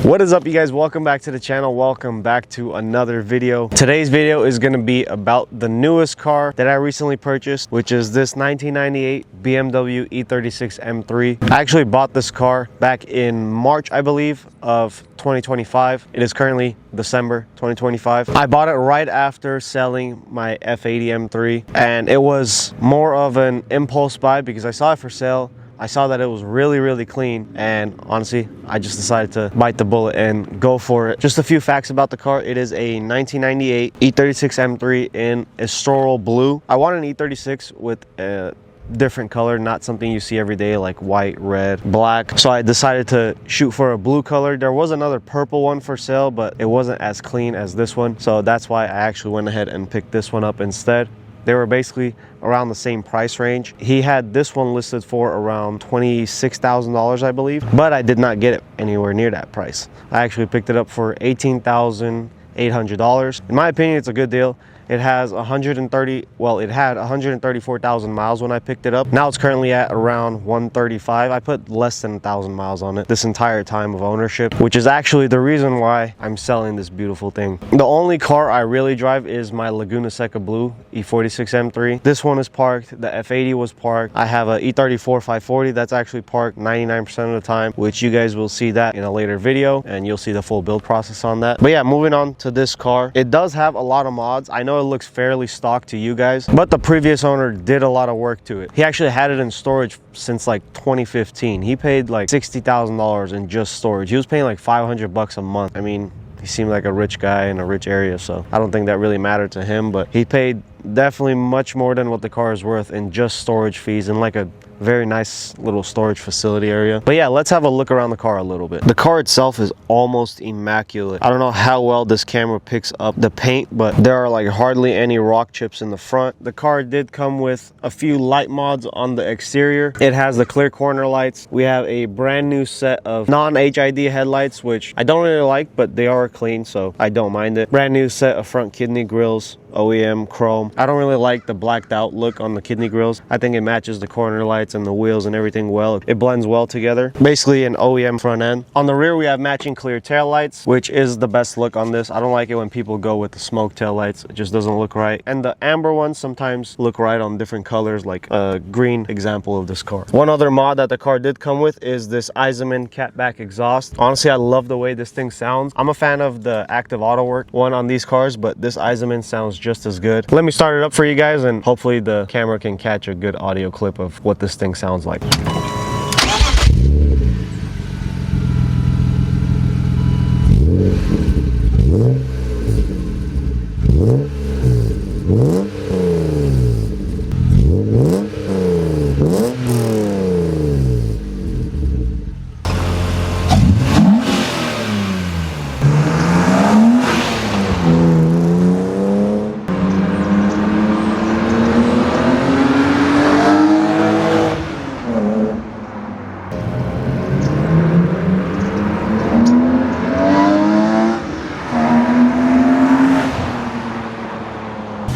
What is up, you guys? Welcome back to the channel. Welcome back to another video. Today's video is going to be about the newest car that I recently purchased, which is this 1998 BMW E36 M3. I actually bought this car back in March, I believe, of 2025. It is currently December 2025. I bought it right after selling my F80 M3, and it was more of an impulse buy because I saw it for sale. I saw that it was really clean, and honestly I just decided to bite the bullet and go for it. Just a few facts about the car. It is a 1998 E36 M3 in Estoril blue. I want an E36 with a different color, not something you see every day like white, red, black, so I decided to shoot for a blue color. There was another purple one for sale, but it wasn't as clean as this one, so that's why I actually went ahead and picked this one up instead. They were basically around the same price range. He had this one listed for around $26,000, I believe, but I did not get it anywhere near that price. I actually picked it up for $18,800. In my opinion, it's a good deal. It has it had 134,000 miles when I picked it up. Now it's currently at around 135. I put less than 1,000 miles on it this entire time of ownership, which is actually the reason why I'm selling this beautiful thing. The only car I really drive is my Laguna Seca Blue E46 M3. This one is parked. The F80 was parked. I have a E34 540 that's actually parked 99% of the time, which you guys will see that in a later video, and you'll see the full build process on that. But yeah, moving on to this car. It does have a lot of mods. I know it looks fairly stock to you guys, but the previous owner did a lot of work to it. He actually had it in storage since like 2015. He paid like $60,000 in just storage. He was paying like 500 bucks a month. I mean, he seemed like a rich guy in a rich area, so I don't think that really mattered to him, but he paid definitely much more than what the car is worth in just storage fees and like a very nice little storage facility area. But yeah, let's have a look around the car a little bit. The car itself is almost immaculate. I don't know how well this camera picks up the paint, but there are like hardly any rock chips in the front. The car did come with a few light mods on the exterior. It has the clear corner lights. We have a brand new set of non-HID headlights, which I don't really like, but they are clean, so I don't mind it. Brand new set of front kidney grills, OEM chrome. I don't really like the blacked out look on the kidney grills. I think it matches the corner lights and the wheels and everything well. It blends well together. Basically an OEM front end. On the rear, we have matching clear tail lights, which is the best look on this. I don't like it when people go with the smoke tail lights. It just doesn't look right. And the amber ones sometimes look right on different colors, like a green example of this car. One other mod that the car did come with is this Eisenman catback exhaust. Honestly, I love the way this thing sounds. I'm a fan of the active auto work one on these cars, but this Eisenman sounds just as good. Let me start it up for you guys, and hopefully the camera can catch a good audio clip of what this thing sounds like.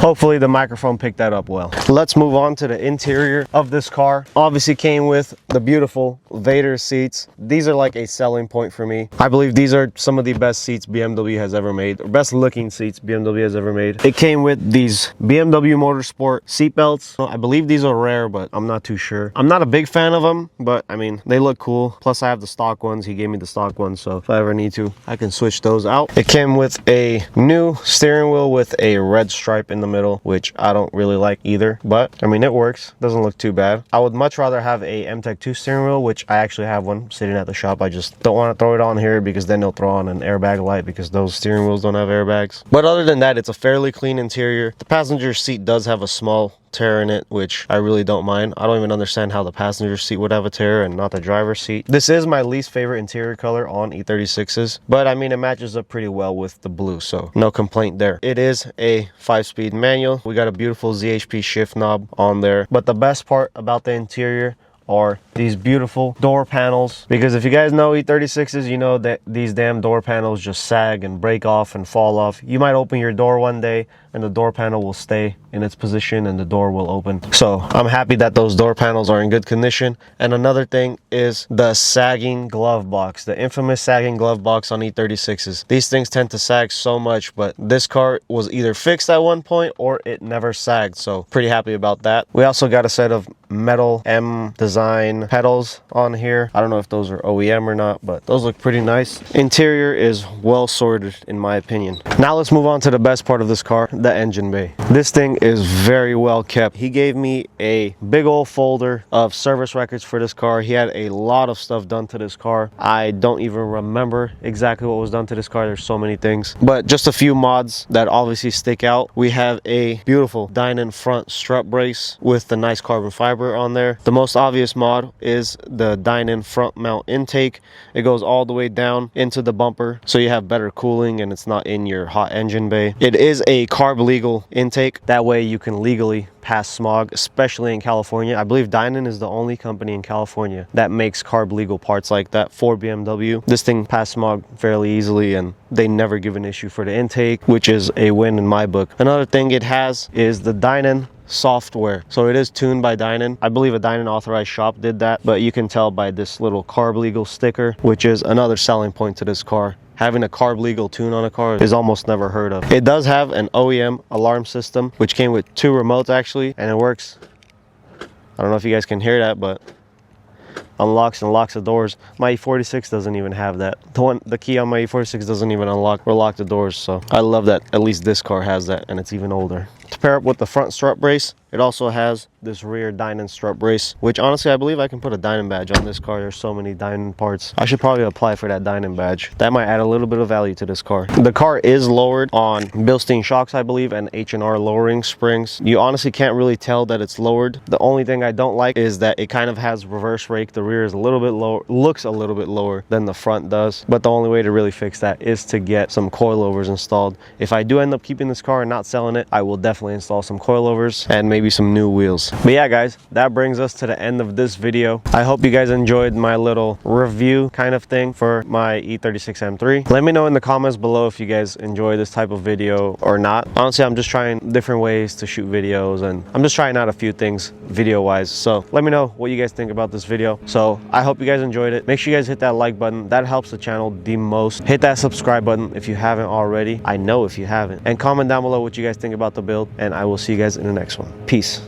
Hopefully the microphone picked that up well. Let's move on to the interior of this car. Obviously came with the beautiful Vader seats. These are like a selling point for me. I believe these are some of the best seats BMW has ever made, or best looking seats BMW has ever made. It came with these BMW Motorsport seat belts. I believe these are rare, but I'm not too sure. I'm not a big fan of them, but I mean, they look cool. Plus I have the stock ones. He gave me the stock ones, so if I ever need to, I can switch those out. It came with a new steering wheel with a red stripe in the middle, which I don't really like either, but I mean, it works. Doesn't look too bad. I would much rather have a M-Tech 2 steering wheel, which I actually have one sitting at the shop. I just don't want to throw it on here because then they'll throw on an airbag light because those steering wheels don't have airbags. But other than that, it's a fairly clean interior. The passenger seat does have a small tear in it, which I really don't mind. I don't even understand how the passenger seat would have a tear and not the driver's seat. This is my least favorite interior color on E36s, but I mean, it matches up pretty well with the blue, so no complaint there. It is a 5-speed manual. We got a beautiful ZHP shift knob on there, but the best part about the interior are these beautiful door panels, because if you guys know E36s, you know that these damn door panels just sag and break off and fall off. You might open your door one day and the door panel will stay in its position and the door will open. So I'm happy that those door panels are in good condition. And another thing is the sagging glove box, the infamous sagging glove box on E36s. These things tend to sag so much, but this car was either fixed at one point or it never sagged, so pretty happy about that. We also got a set of metal M design pedals on here. I don't know if those are OEM or not, but those look pretty nice. Interior is well sorted in my opinion. Now let's move on to the best part of this car, the engine bay. This thing is very well kept. He gave me a big old folder of service records for this car. He had a lot of stuff done to this car. I don't even remember exactly what was done to this car. There's so many things, but just a few mods that obviously stick out. We have a beautiful Dynon front strut brace with the nice carbon fiber on there. The most obvious mod is the Dynon front mount intake. It goes all the way down into the bumper, so you have better cooling and it's not in your hot engine bay. It is a carb legal intake. That way you can legally pass smog, especially in California. I believe Dynon is the only company in California that makes carb legal parts like that for BMW. This thing passed smog fairly easily and they never give an issue for the intake, which is a win in my book. Another thing it has is the Dynon software. So it is tuned by Dynon. I believe a Dynon authorized shop did that, but you can tell by this little carb legal sticker, which is another selling point to this car. Having a carb legal tune on a car is almost never heard of. It does have an OEM alarm system, which came with 2 remotes actually, and it works. I don't know if you guys can hear that, but unlocks and locks the doors. My E46 doesn't even have that. The key on my E46 doesn't even unlock or lock the doors, so I love that at least this car has that, and it's even older. To pair up with the front strut brace, it also has this rear Dynon strut brace, which honestly I believe I can put a Dynon badge on this car. There's so many Dynon parts. I should probably apply for that Dynon badge. That might add a little bit of value to this car. The car is lowered on Bilstein shocks, I believe, and H&R lowering springs. You honestly can't really tell that it's lowered. The only thing I don't like is that it kind of has reverse rake. The rear is a little bit lower, looks a little bit lower than the front does, but the only way to really fix that is to get some coilovers installed. If I do end up keeping this car and not selling it, I will definitely install some coilovers and maybe some new wheels. But yeah guys, that brings us to the end of this video. I hope you guys enjoyed my little review kind of thing for my E36 M3. Let me know in the comments below if you guys enjoy this type of video or not. Honestly, I'm just trying different ways to shoot videos and I'm just trying out a few things video wise. So let me know what you guys think about this video. So I hope you guys enjoyed it. Make sure you guys hit that like button. That helps the channel the most. Hit that subscribe button if you haven't already. I know if you haven't. And comment down below what you guys think about the build, and I will see you guys in the next one. Peace.